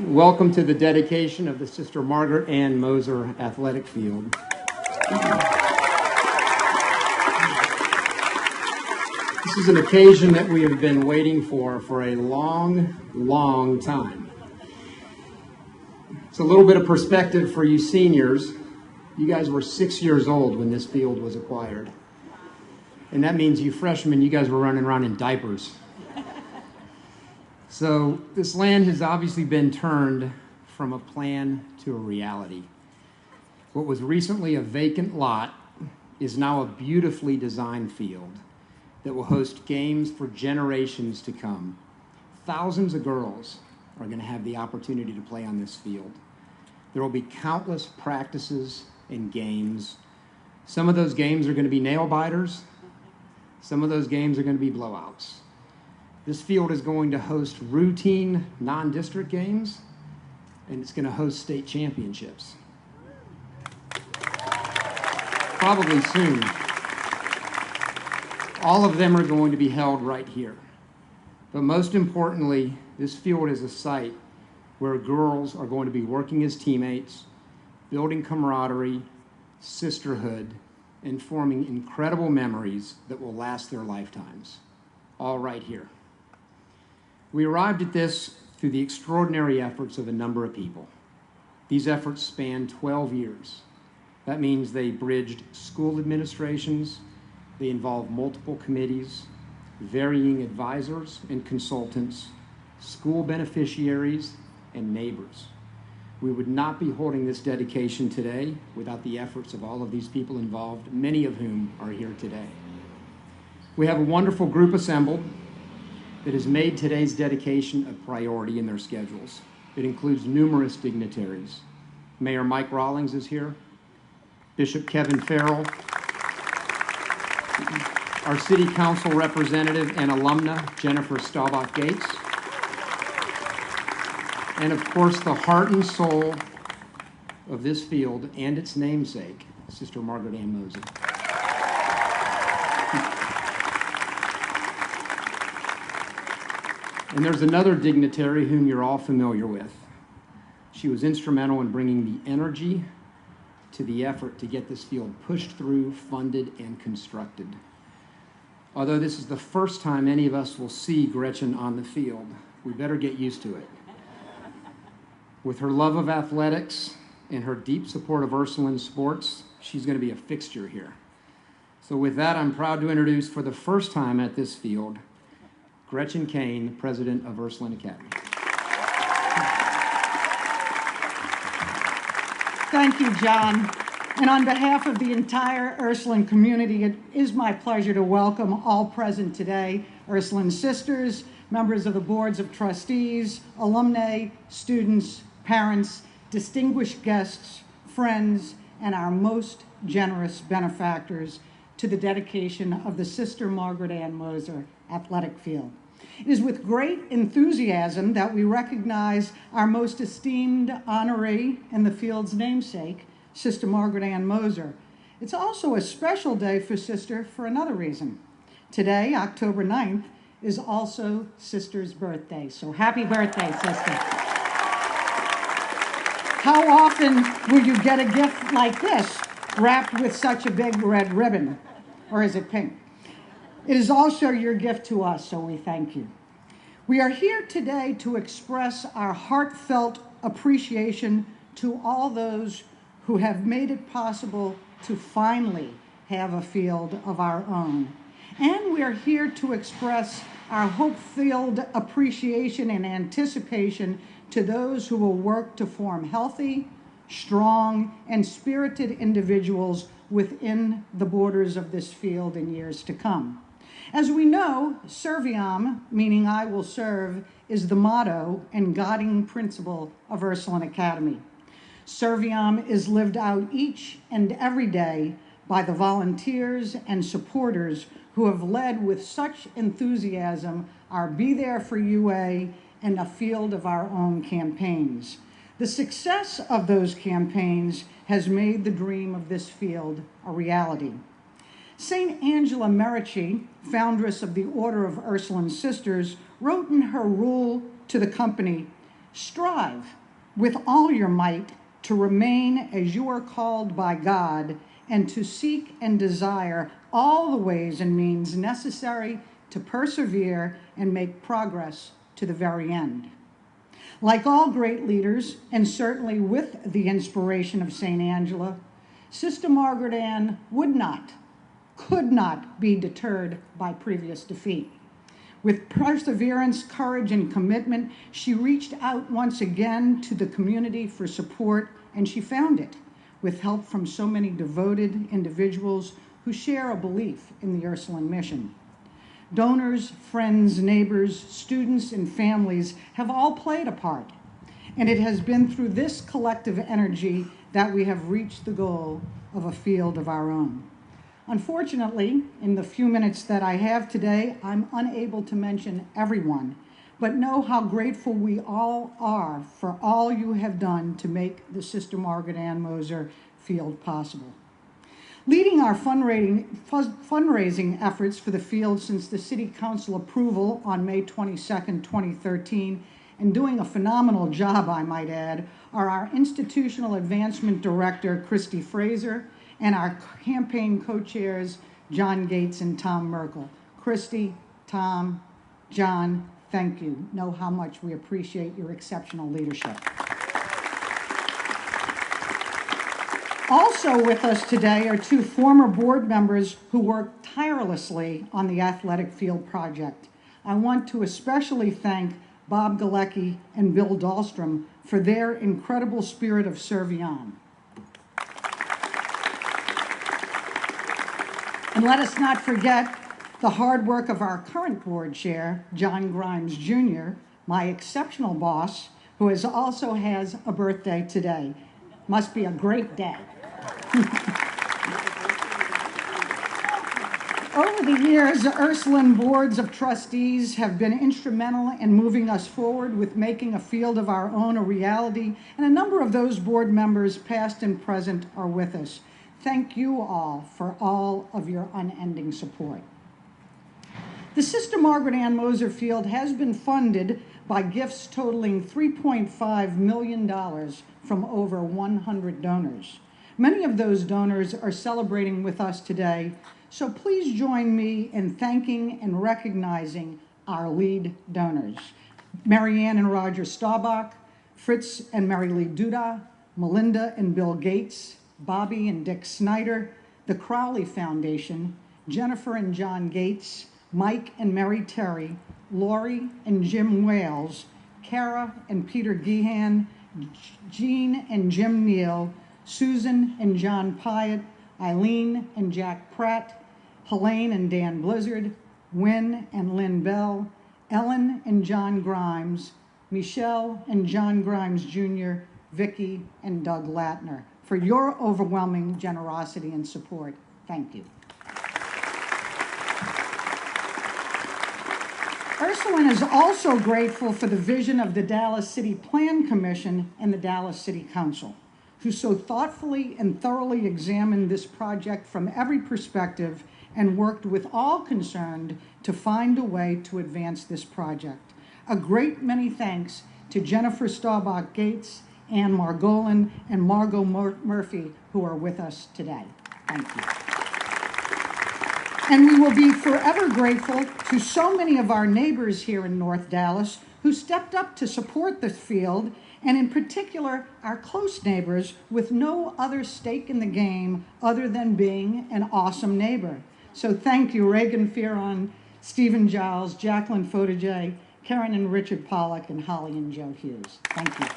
Welcome to the dedication of the Sister Margaret Ann Moser Athletic Field. This is an occasion that we have been waiting for a long, long time. It's a little bit of perspective for you seniors. You guys were 6 years old when this field was acquired. And that means you freshmen, you guys were running around in diapers. So this land has obviously been turned from a plan to a reality. What was recently a vacant lot is now a beautifully designed field that will host games for generations to come. Thousands of girls are going to have the opportunity to play on this field. There will be countless practices and games. Some of those games are going to be nail biters. Some of those games are going to be blowouts. This field is going to host routine non-district games, and it's going to host state championships. Probably soon. All of them are going to be held right here. But most importantly, this field is a site where girls are going to be working as teammates, building camaraderie, sisterhood, and forming incredible memories that will last their lifetimes. All right here. We arrived at this through the extraordinary efforts of a number of people. These efforts spanned 12 years. That means they bridged school administrations, they involved multiple committees, varying advisors and consultants, school beneficiaries, and neighbors. We would not be holding this dedication today without the efforts of all of these people involved, many of whom are here today. We have a wonderful group assembled that has made today's dedication a priority in their schedules. It includes numerous dignitaries. Mayor Mike Rawlings is here, Bishop Kevin Farrell, our City Council representative and alumna, Jennifer Staubach Gates, and of course the heart and soul of this field and its namesake, Sister Margaret Ann Moser. And there's another dignitary whom you're all familiar with. She was instrumental in bringing the energy to the effort to get this field pushed through, funded, and constructed. Although this is the first time any of us will see Gretchen on the field, we better get used to it. With her love of athletics and her deep support of Ursuline sports, she's going to be a fixture here. So with that, I'm proud to introduce for the first time at this field, Gretchen Kane, president of Ursuline Academy. Thank you, John. And on behalf of the entire Ursuline community, it is my pleasure to welcome all present today, Ursuline sisters, members of the boards of trustees, alumni, students, parents, distinguished guests, friends, and our most generous benefactors to the dedication of the Sister Margaret Ann Moser Athletic Field. It is with great enthusiasm that we recognize our most esteemed honoree and the field's namesake, Sister Margaret Ann Moser. It's also a special day for Sister for another reason. Today, October 9th, is also Sister's birthday, so happy birthday, Sister. How often will you get a gift like this, wrapped with such a big red ribbon? Or is it pink? It is also your gift to us, so we thank you. We are here today to express our heartfelt appreciation to all those who have made it possible to finally have a field of our own. And we are here to express our hope-filled appreciation and anticipation to those who will work to form healthy, strong, and spirited individuals within the borders of this field in years to come. As we know, Serviam, meaning I will serve, is the motto and guiding principle of Ursuline Academy. Serviam is lived out each and every day by the volunteers and supporters who have led with such enthusiasm our Be There for UA and a Field of Our Own campaigns. The success of those campaigns has made the dream of this field a reality. St. Angela Merici, foundress of the Order of Ursuline Sisters, wrote in her rule to the company, Strive with all your might to remain as you are called by God and to seek and desire all the ways and means necessary to persevere and make progress to the very end. Like all great leaders, and certainly with the inspiration of St. Angela, Sister Margaret Ann could not be deterred by previous defeat. With perseverance, courage, and commitment, she reached out once again to the community for support, and she found it, with help from so many devoted individuals who share a belief in the Ursuline mission. Donors, friends, neighbors, students, and families have all played a part, and it has been through this collective energy that we have reached the goal of a field of our own. Unfortunately, in the few minutes that I have today, I'm unable to mention everyone, but know how grateful we all are for all you have done to make the Sister Margaret Ann Moser Field possible. Leading our fundraising efforts for the field since the City Council approval on May 22nd, 2013, and doing a phenomenal job, I might add, are our Institutional Advancement Director, Christy Fraser, and our campaign co-chairs, John Gates and Tom Merkel. Christy, Tom, John, thank you. Know how much we appreciate your exceptional leadership. Also with us today are two former board members who worked tirelessly on the athletic field project. I want to especially thank Bob Galecki and Bill Dahlstrom for their incredible spirit of serving on. And let us not forget the hard work of our current board chair, John Grimes Jr., my exceptional boss, who also has a birthday today. Must be a great day. Over the years, the Ursuline boards of trustees have been instrumental in moving us forward with making a field of our own a reality, and a number of those board members, past and present, are with us. Thank you all for all of your unending support. The Sister Margaret Ann Moser Field has been funded by gifts totaling $3.5 million from over 100 donors. Many of those donors are celebrating with us today, so please join me in thanking and recognizing our lead donors. Marianne and Roger Staubach, Fritz and Mary Lee Duda, Melinda and Bill Gates, Bobby and Dick Snyder, the Crowley Foundation, Jennifer and John Gates, Mike and Mary Terry, Lori and Jim Wales, Kara and Peter Gehan, Jean and Jim Neal, Susan and John Pyatt, Eileen and Jack Pratt, Helene and Dan Blizzard, Wynn and Lynn Bell, Ellen and John Grimes, Michelle and John Grimes Jr., Vicki and Doug Latner, for your overwhelming generosity and support. Thank you. Ursuline is also grateful for the vision of the Dallas City Plan Commission and the Dallas City Council, who so thoughtfully and thoroughly examined this project from every perspective and worked with all concerned to find a way to advance this project. A great many thanks to Jennifer Staubach Gates, Ann Margolin, and Margot Murphy, who are with us today. Thank you. And we will be forever grateful to so many of our neighbors here in North Dallas who stepped up to support this field, and in particular, our close neighbors with no other stake in the game other than being an awesome neighbor. So thank you, Reagan Fearon, Stephen Giles, Jacqueline Fotejay, Karen and Richard Pollack, and Holly and Joe Hughes. Thank you.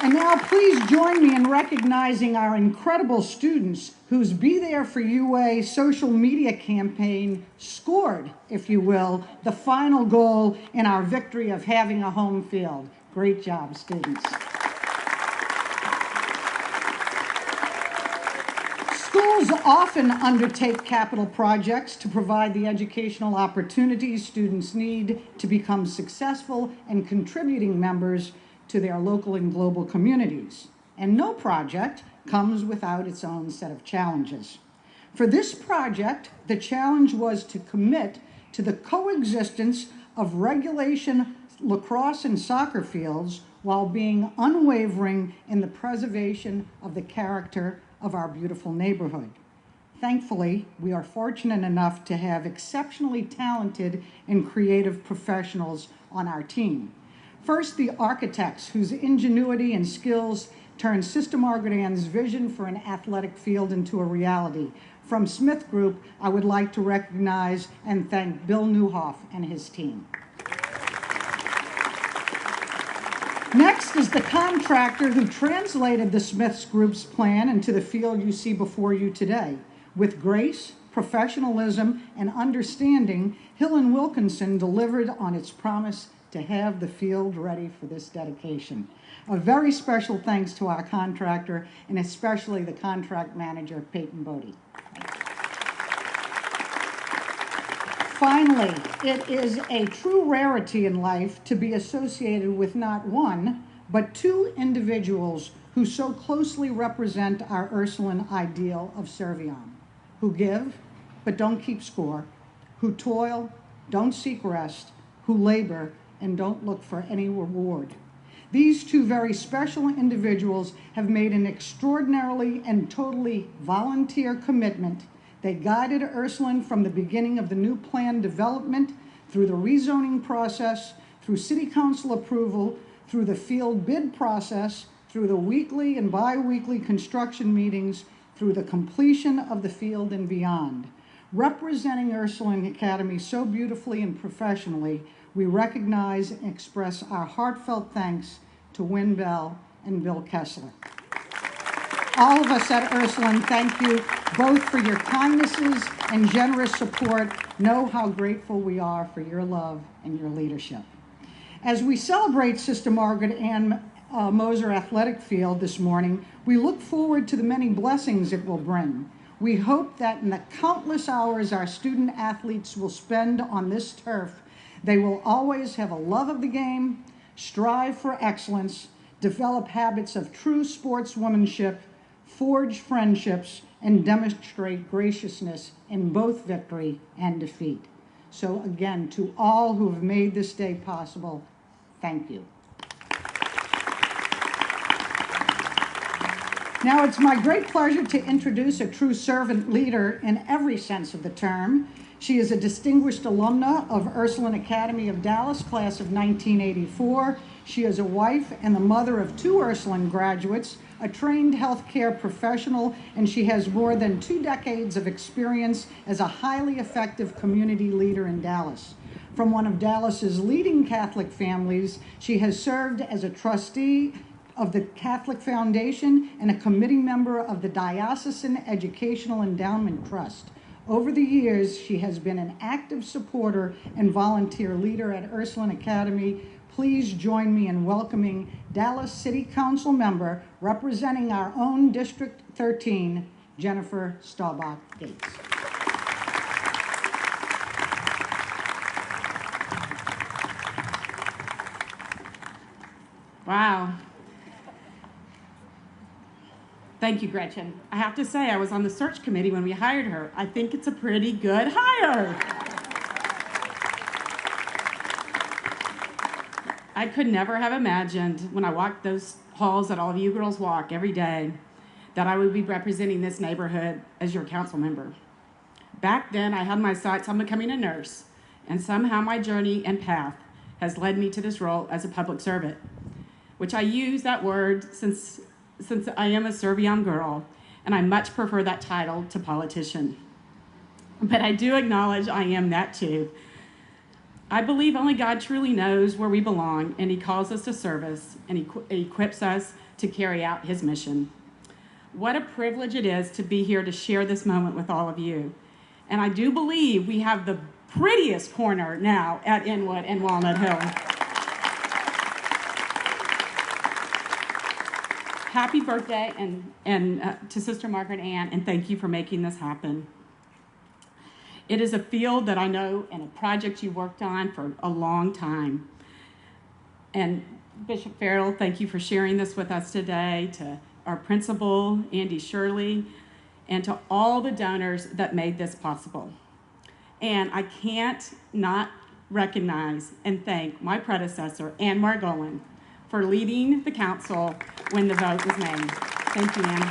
And now please join me in recognizing our incredible students whose Be There For UA social media campaign scored, if you will, the final goal in our victory of having a home field. Great job, students. Schools often undertake capital projects to provide the educational opportunities students need to become successful and contributing members to their local and global communities. And no project comes without its own set of challenges. For this project, the challenge was to commit to the coexistence of regulation lacrosse and soccer fields while being unwavering in the preservation of the character of our beautiful neighborhood. Thankfully, we are fortunate enough to have exceptionally talented and creative professionals on our team. First, the architects whose ingenuity and skills turned Sister Margaret Ann's vision for an athletic field into a reality. From Smith Group, I would like to recognize and thank Bill Newhoff and his team. Next is the contractor who translated the Smiths Group's plan into the field you see before you today. With grace, professionalism, and understanding, Hill & Wilkinson delivered on its promise to have the field ready for this dedication. A very special thanks to our contractor, and especially the contract manager, Peyton Bodie. Finally, it is a true rarity in life to be associated with not one, but two individuals who so closely represent our Ursuline ideal of serviam, who give but don't keep score, who toil, don't seek rest, who labor and don't look for any reward. These two very special individuals have made an extraordinarily and totally volunteer commitment. They guided Ursuline from the beginning of the new plan development, through the rezoning process, through city council approval, through the field bid process, through the weekly and bi-weekly construction meetings, through the completion of the field and beyond. Representing Ursuline Academy so beautifully and professionally, we recognize and express our heartfelt thanks to Win Bell and Bill Kessler. All of us at Ursuline thank you both for your kindnesses and generous support. Know how grateful we are for your love and your leadership. As we celebrate Sister Margaret Ann Moser Athletic Field this morning, we look forward to the many blessings it will bring. We hope that in the countless hours our student athletes will spend on this turf, they will always have a love of the game, strive for excellence, develop habits of true sportswomanship, forge friendships, and demonstrate graciousness in both victory and defeat. So again, to all who have made this day possible, thank you. Now it's my great pleasure to introduce a true servant leader in every sense of the term. She is a distinguished alumna of Ursuline Academy of Dallas, class of 1984. She is a wife and the mother of 2 Ursuline graduates, a trained healthcare professional, and she has more than 2 decades of experience as a highly effective community leader in Dallas. From one of Dallas's leading Catholic families, she has served as a trustee of the Catholic Foundation and a committee member of the Diocesan Educational Endowment Trust. Over the years, she has been an active supporter and volunteer leader at Ursuline Academy. Please join me in welcoming Dallas City Council member representing our own District 13, Jennifer Staubach Gates. Wow. Thank you, Gretchen. I have to say, I was on the search committee when we hired her. I think it's a pretty good hire. I could never have imagined when I walked those halls that all of you girls walk every day that I would be representing this neighborhood as your council member. Back then, I had my sights on becoming a nurse, and somehow my journey and path has led me to this role as a public servant, which I use that word since I am a Serviam girl, and I much prefer that title to politician. But I do acknowledge I am that too. I believe only God truly knows where we belong, and he calls us to service, and he equips us to carry out his mission. What a privilege it is to be here to share this moment with all of you. And I do believe we have the prettiest corner now at Inwood and Walnut Hill. Happy birthday and to Sister Margaret Ann, and thank you for making this happen. It is a field that I know and a project you worked on for a long time. And Bishop Farrell, thank you for sharing this with us today, to our principal, Andy Shirley, and to all the donors that made this possible. And I can't not recognize, and thank my predecessor, Ann Margolin, for leading the council when the vote was made. Thank you, Ann.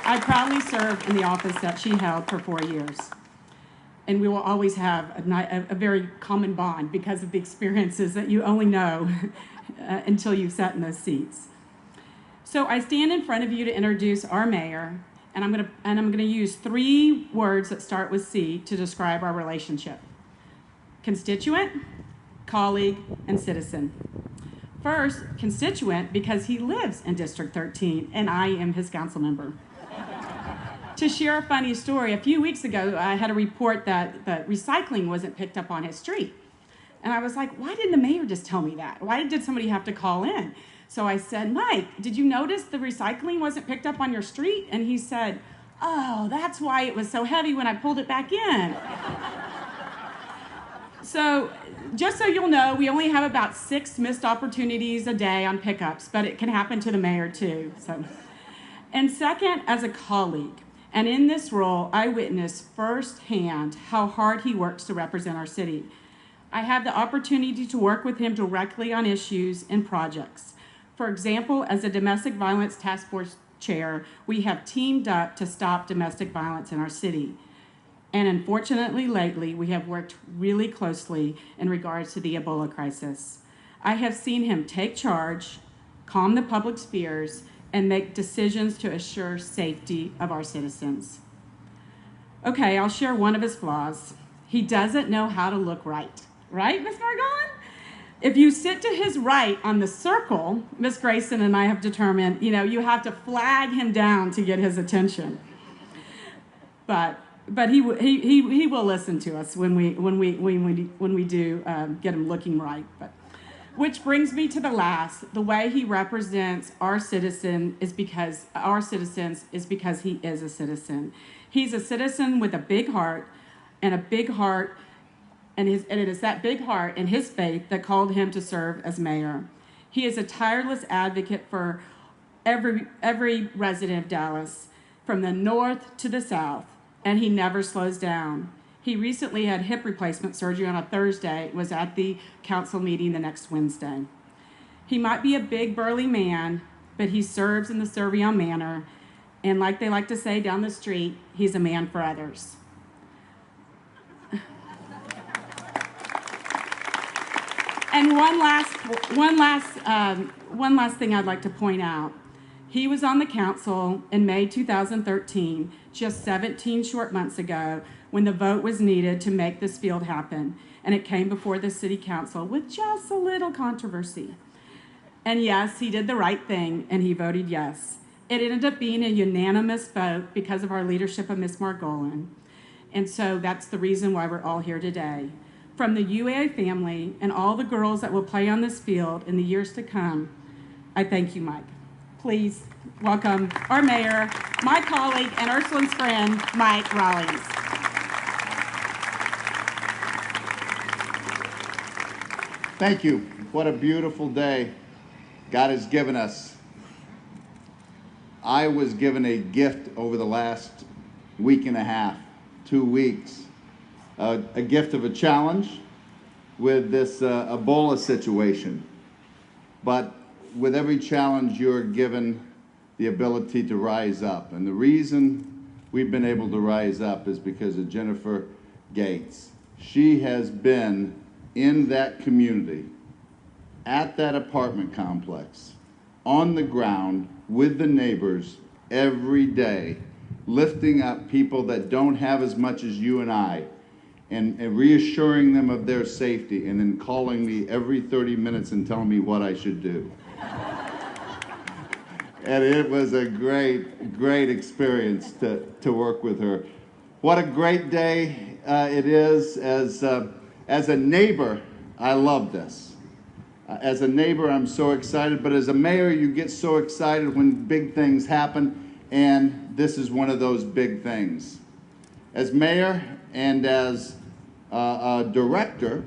I proudly served in the office that she held for 4 years. And we will always have a very common bond because of the experiences that you only know until you've sat in those seats. So I stand in front of you to introduce our mayor, and I'm gonna use 3 words that start with C to describe our relationship: constituent, colleague, and citizen. First, constituent, because he lives in District 13 and I am his council member. To share a funny story, a few weeks ago, I had a report that recycling wasn't picked up on his street. And I was like, why didn't the mayor just tell me that? Why did somebody have to call in? So I said, Mike, did you notice the recycling wasn't picked up on your street? And he said, oh, that's why it was so heavy when I pulled it back in. So just so you'll know, we only have about 6 missed opportunities a day on pickups, but it can happen to the mayor too. So. And second, as a colleague, and in this role, I witness firsthand how hard he works to represent our city. I have the opportunity to work with him directly on issues and projects. For example, as a domestic violence task force chair, we have teamed up to stop domestic violence in our city. And unfortunately, lately, we have worked really closely in regards to the Ebola crisis. I have seen him take charge, calm the public's fears, and make decisions to assure safety of our citizens. Okay, I'll share one of his flaws. He doesn't know how to look right. Right, Ms. Margolin? If you sit to his right on the circle, Ms. Grayson and I have determined, you have to flag him down to get his attention. But he will listen to us when we do get him looking right. Which brings me to the last. The way he represents our citizens is because he is a citizen. He's a citizen with a big heart, and it is that big heart and his faith that called him to serve as mayor. He is a tireless advocate for every resident of Dallas, from the north to the south, and he never slows down. He recently had hip replacement surgery on a Thursday, was at the council meeting the next Wednesday. He might be a big, burly man, but he serves in the Servion manner, and like they like to say down the street, he's a man for others. And one last thing I'd like to point out. He was on the council in May 2013, just 17 short months ago, when the vote was needed to make this field happen, and it came before the city council with just a little controversy. And yes, he did the right thing, and he voted yes. It ended up being a unanimous vote because of our leadership of Ms. Margolin. And so that's the reason why we're all here today. From the UA family and all the girls that will play on this field in the years to come, I thank you, Mike. Please welcome our mayor, my colleague, and Ursuline's friend, Mike Rollins. Thank you. What a beautiful day God has given us. I was given a gift over the last week and a half, 2 weeks, a gift of a challenge with this Ebola situation. But with every challenge, you're given the ability to rise up. And the reason we've been able to rise up is because of Jennifer Gates. She has been in that community, at that apartment complex, on the ground with the neighbors every day, lifting up people that don't have as much as you and I, and reassuring them of their safety, and then calling me every 30 minutes and telling me what I should do. And it was a great, great experience to work with her. What a great day it is. As a neighbor, I love this. As a neighbor, I'm so excited, but as a mayor, you get so excited when big things happen, and this is one of those big things. As mayor and as a director,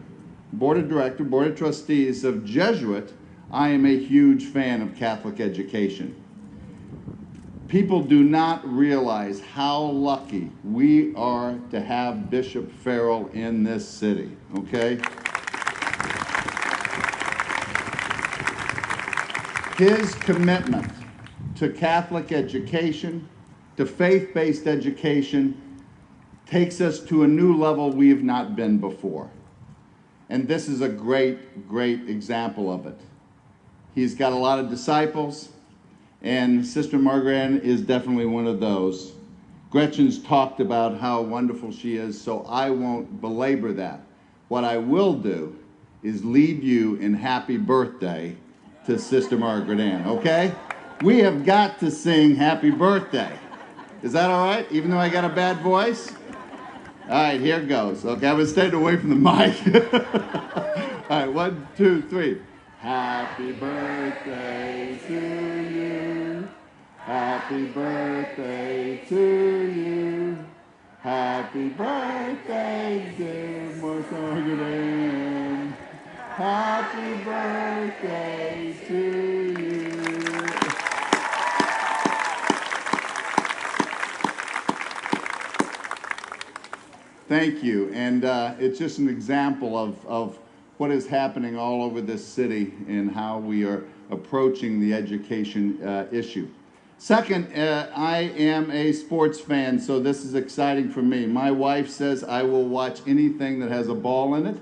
board of trustees of Jesuit, I am a huge fan of Catholic education. People do not realize how lucky we are to have Bishop Farrell in this city, okay? His commitment to Catholic education, to faith-based education, takes us to a new level we have not been before. And this is a great, great example of it. He's got a lot of disciples, and Sister Margaret is definitely one of those. Gretchen's talked about how wonderful she is, so I won't belabor that. What I will do is lead you in happy birthday to Sister Margaret Ann, okay? We have got to sing happy birthday. Is that all right, even though I got a bad voice? All right, here goes. Okay, I'm gonna stay away from the mic. All right, 1, 2, 3. Happy birthday to you. Happy birthday to you. Happy birthday, dear Moser. Happy birthday to you. Thank you, and it's just an example of what is happening all over this city and how we are approaching the education issue. Second, I am a sports fan, so this is exciting for me. My wife says I will watch anything that has a ball in it.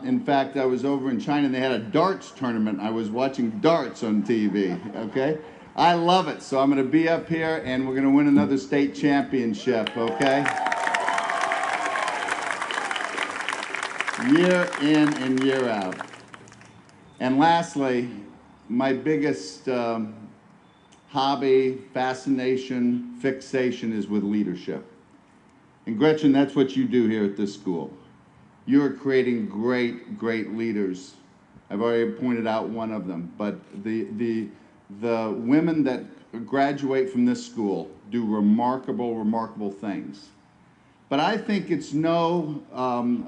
In fact, I was over in China and they had a darts tournament. I was watching darts on TV, okay? I love it, so I'm going to be up here and we're going to win another state championship, okay? Year in and year out. And lastly, my biggest hobby, fascination, fixation is with leadership. And Gretchen, that's what you do here at this school. You're creating great, great leaders. I've already pointed out one of them, but the women that graduate from this school do remarkable, remarkable things. But I think it's no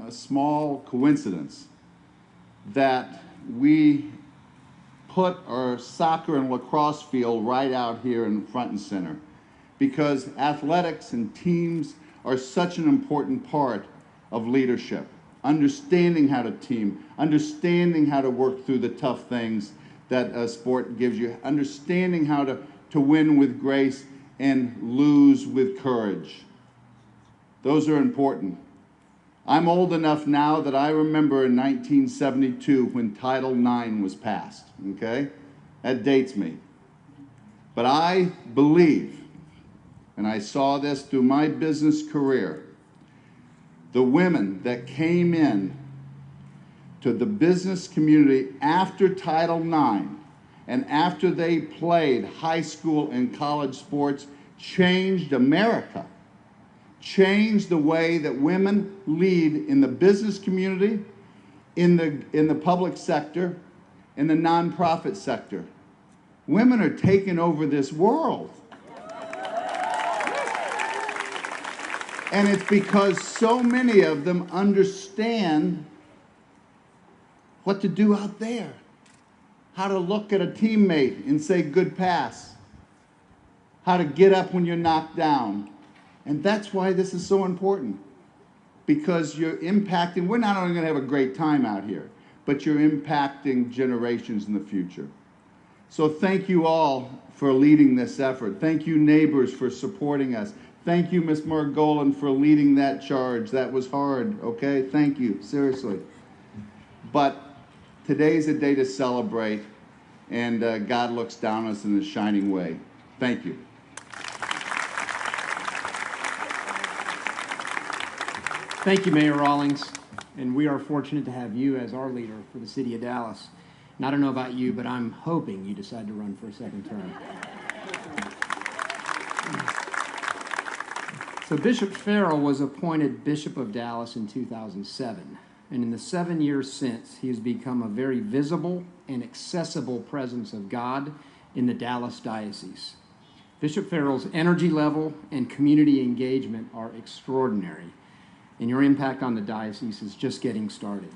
small coincidence that we put our soccer and lacrosse field right out here in front and center, because athletics and teams are such an important part of leadership. Understanding how to team, understanding how to work through the tough things that a sport gives you, understanding how to win with grace and lose with courage. Those are important. I'm old enough now that I remember in 1972 when Title IX was passed, okay? That dates me. But I believe, and I saw this through my business career, the women that came in to the business community after Title IX and after they played high school and college sports changed America. Change the way that women lead in the business community, in the public sector, in the nonprofit sector. Women are taking over this world. And it's because so many of them understand what to do out there, how to look at a teammate and say, good pass, how to get up when you're knocked down. And that's why this is so important, because you're impacting, we're not only going to have a great time out here, but you're impacting generations in the future. So thank you all for leading this effort. Thank you, neighbors, for supporting us. Thank you, Ms. Margolin, for leading that charge. That was hard, okay? Thank you, seriously. But today's a day to celebrate, and God looks down on us in a shining way. Thank you. Thank you, Mayor Rawlings, and we are fortunate to have you as our leader for the city of Dallas. And I don't know about you, but I'm hoping you decide to run for a second term. So Bishop Farrell was appointed Bishop of Dallas in 2007, and in the 7 years since, he has become a very visible and accessible presence of God in the Dallas diocese. Bishop Farrell's energy level and community engagement are extraordinary, and your impact on the diocese is just getting started.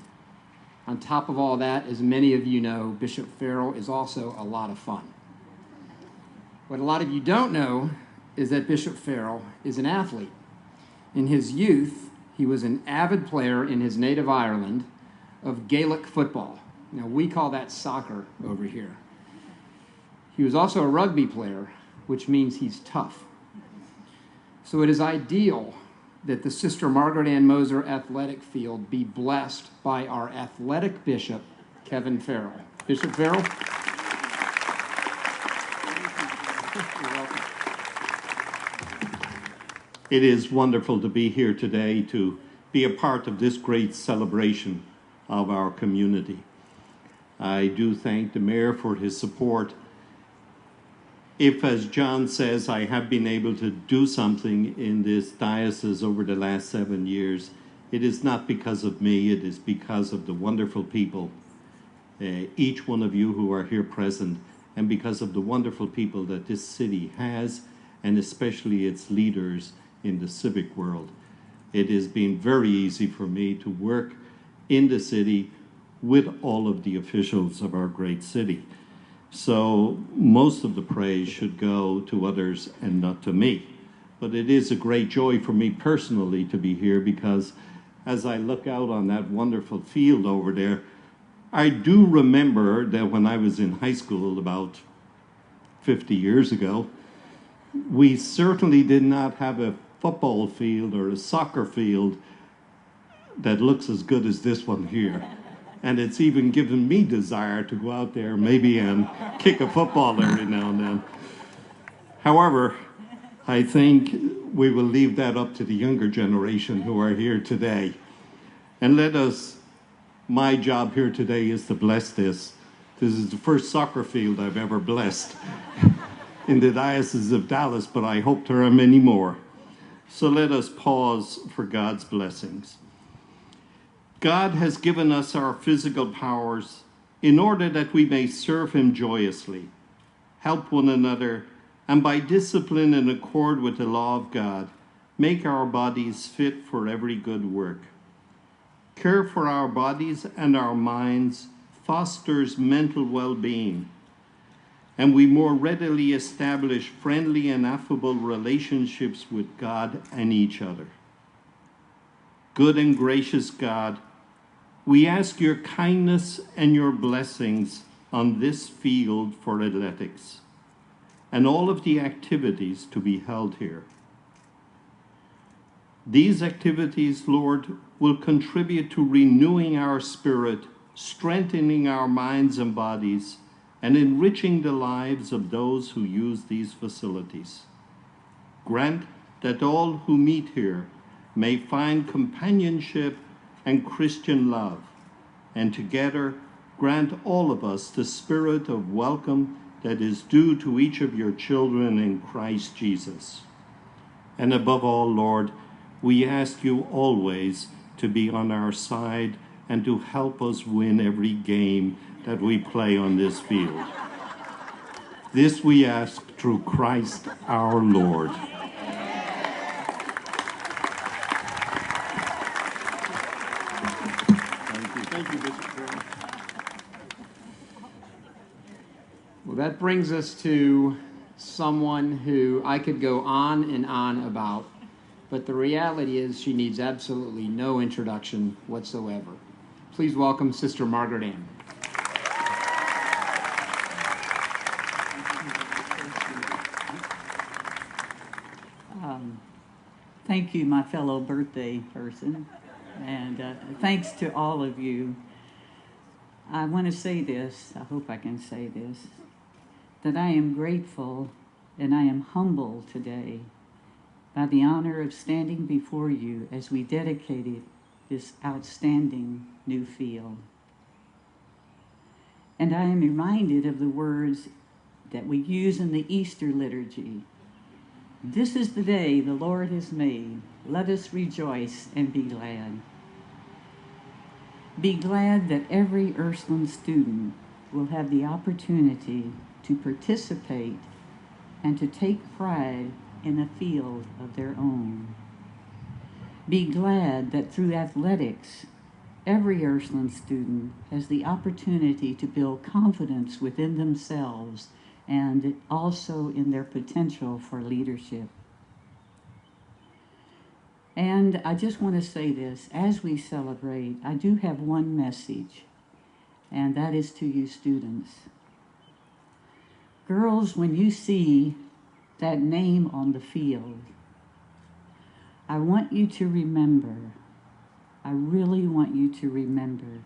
On top of all that, as many of you know, Bishop Farrell is also a lot of fun. What a lot of you don't know is that Bishop Farrell is an athlete. In his youth, he was an avid player in his native Ireland of Gaelic football. Now, we call that soccer over here. He was also a rugby player, which means he's tough. So it is ideal that the Sister Margaret Ann Moser athletic field be blessed by our athletic bishop, Kevin Farrell. Bishop Farrell. It is wonderful to be here today to be a part of this great celebration of our community. I do thank the mayor for his support. If, as John says, I have been able to do something in this diocese over the last 7 years, it is not because of me, it is because of the wonderful people, each one of you who are here present, and because of the wonderful people that this city has, and especially its leaders in the civic world. It has been very easy for me to work in the city with all of the officials of our great city. So most of the praise should go to others and not to me. But it is a great joy for me personally to be here, because as I look out on that wonderful field over there, I do remember that when I was in high school about 50 years ago, we certainly did not have a football field or a soccer field that looks as good as this one here. And it's even given me desire to go out there maybe and kick a football every now and then. However, I think we will leave that up to the younger generation who are here today. And my job here today is to bless this. This is the first soccer field I've ever blessed in the Diocese of Dallas, but I hope there are many more. So let us pause for God's blessings. God has given us our physical powers in order that we may serve him joyously, help one another, and by discipline in accord with the law of God, make our bodies fit for every good work. Care for our bodies and our minds fosters mental well-being, and we more readily establish friendly and affable relationships with God and each other. Good and gracious God, we ask your kindness and your blessings on this field for athletics and all of the activities to be held here. These activities, Lord, will contribute to renewing our spirit, strengthening our minds and bodies, and enriching the lives of those who use these facilities. Grant that all who meet here may find companionship and Christian love, and together grant all of us the spirit of welcome that is due to each of your children in Christ Jesus. And above all, Lord, we ask you always to be on our side and to help us win every game that we play on this field. This we ask through Christ our Lord. Thank you, Bishop Farrell. Well, that brings us to someone who I could go on and on about, but the reality is she needs absolutely no introduction whatsoever. Please welcome Sister Margaret Ann. Thank you, my fellow birthday person, and thanks to all of you. I want to say this, I hope I can say this, that I am grateful and I am humbled today by the honor of standing before you as we dedicated this outstanding new field. And I am reminded of the words that we use in the Easter liturgy. This is the day the Lord has made. Let us rejoice and be glad. Be glad that every Ursuline student will have the opportunity to participate and to take pride in a field of their own. Be glad that through athletics, every Ursuline student has the opportunity to build confidence within themselves and also in their potential for leadership. And I just want to say this, as we celebrate, I do have one message, and that is to you students. Girls, when you see that name on the field, I want you to remember, I really want you to remember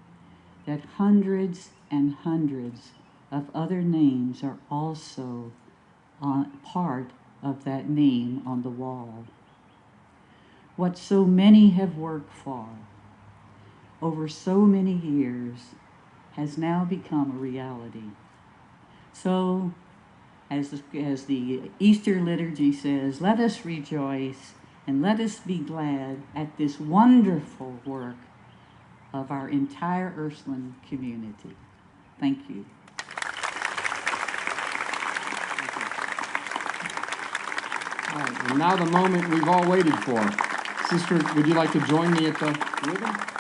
that hundreds and hundreds of other names are also part of that name on the wall. What so many have worked for over so many years has now become a reality. So, as the Easter liturgy says, let us rejoice and let us be glad at this wonderful work of our entire Ursuline community. Thank you. All right, and now the moment we've all waited for. Sister, would you like to join me at the ribbon?